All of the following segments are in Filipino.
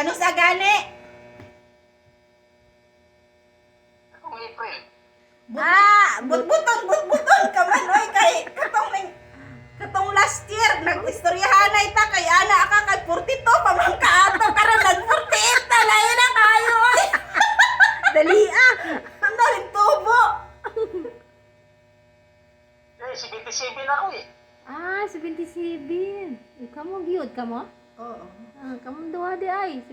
Kani sa gani? Kung April. But-buton ka man, oy, kay katong last year, nag-istoryahan na ita, kay ana ka kay 42, pamangka ato, karon nag-48 na, layo na kayo, oy. Dali Ang daling tubo. Eh, 77 ako eh. 77. Kamu gyud kamo? Oo. Kamu duha di ay.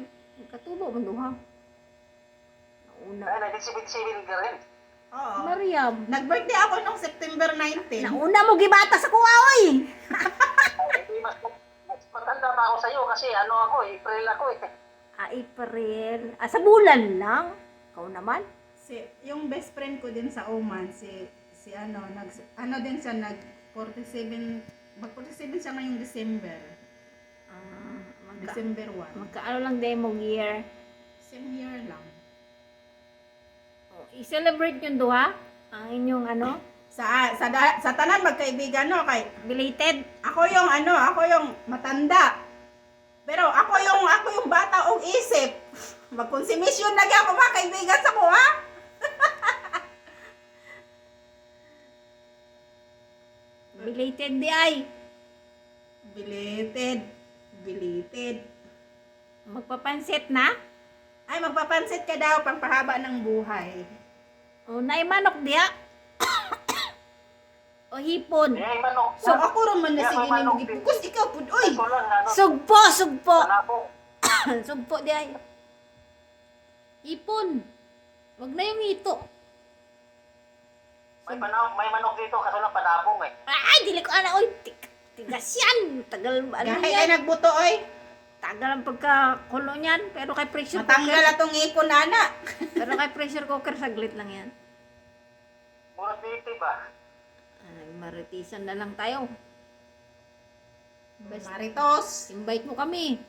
Katubo man duha. Nauna. Ay, 1977 ka rin. Oo. Mariam. Nag-birthday ako nung September 19. Nauna mo gibata sa kuwa oy. Hindi, mas matanda pa ako sa'yo kasi ano ako, April ako eh. April. Sa bulan lang. Ikaw naman. Yung best friend ko din sa Oman, si din siya nag 47, mag 47 siya ngayong December. December 1. Magkaano lang demo year. Same year lang. I-celebrate yung duha. Ang inyong Sa tanan magkaibigan no kay belated. ako yung matanda. Pero ako yung bata og isip. Magkonsumisyon lagi ako mga kaibigan sa ko ha. Belated di ay. Belated. Magpapansit na. Ay, magpapansit ka daw pangpahaba ng buhay. Naimanok diya. O hipon. Eh, manok. So ako raman na sige ni magipukus ikaw pud oy. Ito lang, ano, Sugpo. panako. Sugpo di ay. Hipon. Wag na yung ito. May manok dito kaso lang panabong eh. Ay, dili ko oy. Tigas yan. Tagal Gahay yan. ay nagbuto oy. Tagal ang pagkakulo niyan. Pero kay pressure Matanggal cooker. atong ipon ana. Pero kay pressure cooker, saglit lang yan. Murag native ah. Ay, maritisan na lang tayo. Best. Maritos. Invite mo kami.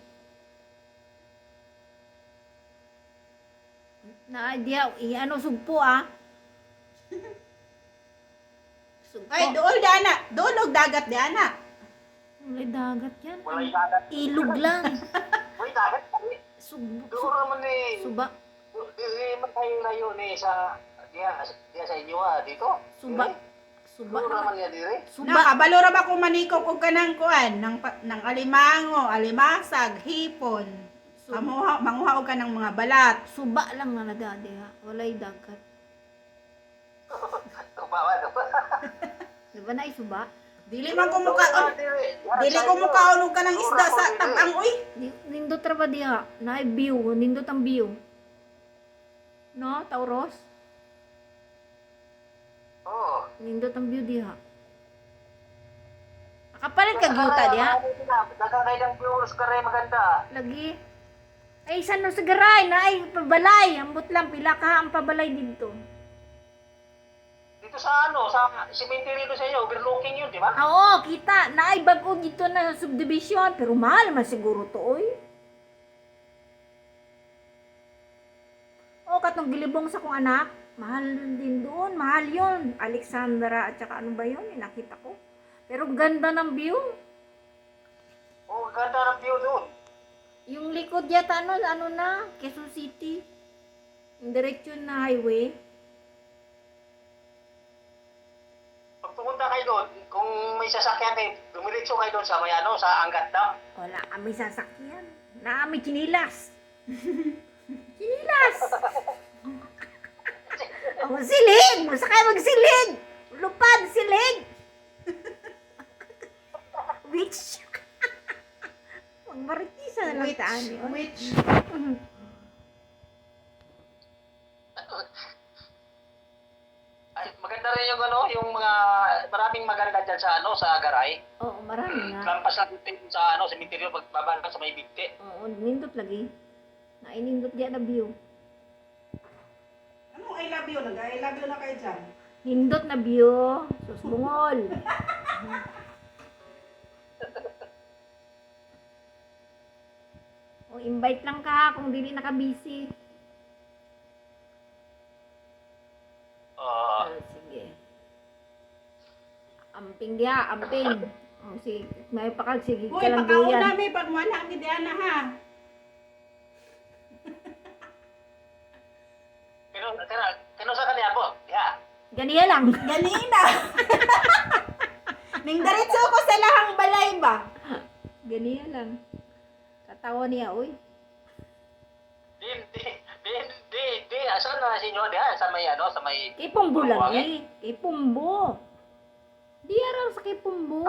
Na idea, sugpo ah. Sugpo. Ay, dool dana. Dool og dagat di ana. May dagat yan. Walay dagat. Ilog lang. Uy, dagat. Sugbo. Doon naman eh. Suba. Hindi man tayo layo eh sa diya sa inyo ah dito. Suba. Suba Doon naman naman. niya dire. Suba. Nakabalo ra ba ko maniko kog kanang kuan ng alimango, alimasag, hipon. Manguha og kanang mga balat. Suba lang na nagadi ha. Walay dagat. Kabawa ka pa. Di ba na suba? Dili man ko mukaon. Dili ko mukaon og kanang isda sa tabang uy. Nindot ra ba diha? Na view. Nindot ang view. No, Tauros? Oo. Nindot ang view diha. Kapalit ka gyuta diha. Dagang ng viewers ka rin maganda. Lagi. Ay, saan no sa garay na ay pabalay. Ambot lang, pila ka ang pabalay dito. Dito sa sa cemetery doon sa inyo, overlooking yun, di ba? Oo, kita. Na ay bago dito na subdivision. Pero mahal man siguro to, oy. O, katong gilibong sa kong anak. Mahal din doon. Mahal yun. Alexandra at saka ano ba yun? Nakita ko. Pero ganda ng view. Oo, ganda ng view doon. Yung likod yata ano na, Quezon City. Yung direksyon na highway. Pag pumunta kayo doon, kung may sasakyan kayo, dumiretso kayo doon sa may sa Angat Dam. Wala kami sasakyan. Na kami chinilas. Chinilas! Oh, silig! Basta kayo magsilig! Lupad, silig! Witch! Magmaritisa na lang taan yun. Which Ay, maganda rin yung yung mga maraming maganda diyan sa sa Garay. Oo, marami nga. Lampas lang din sa cemetery pagbaba ka sa may bigte. Oo, nindot lagi. Nainindot diyan na view. Anong I love you? Nag-I love you na kayo dyan. Nindot na view. Susbungol. O, invite lang ka kung dili naka-busy. Sige. Amping dia, amping. O, si, may pakag, sige Uy, ka lang pakauna duyan. may pag wala ang Diana ha. Kaniya lang. Ganina. Ning diretso ko sa lahang balay ba? Ganiya lang. Katawa niya, uy. Di, asan na si inyo? Diyan, sa may ano, sa may... Kipumbo lang Buwangin? Kipumbo. Di araw sa kipumbo.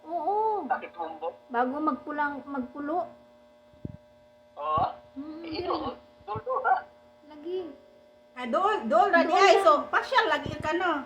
Oo. Sakit tumbo. Bago magpulo. Oo. Dira. Duldo ha? Lagi. Dol ra di ay. So, pasyal lagi ka no.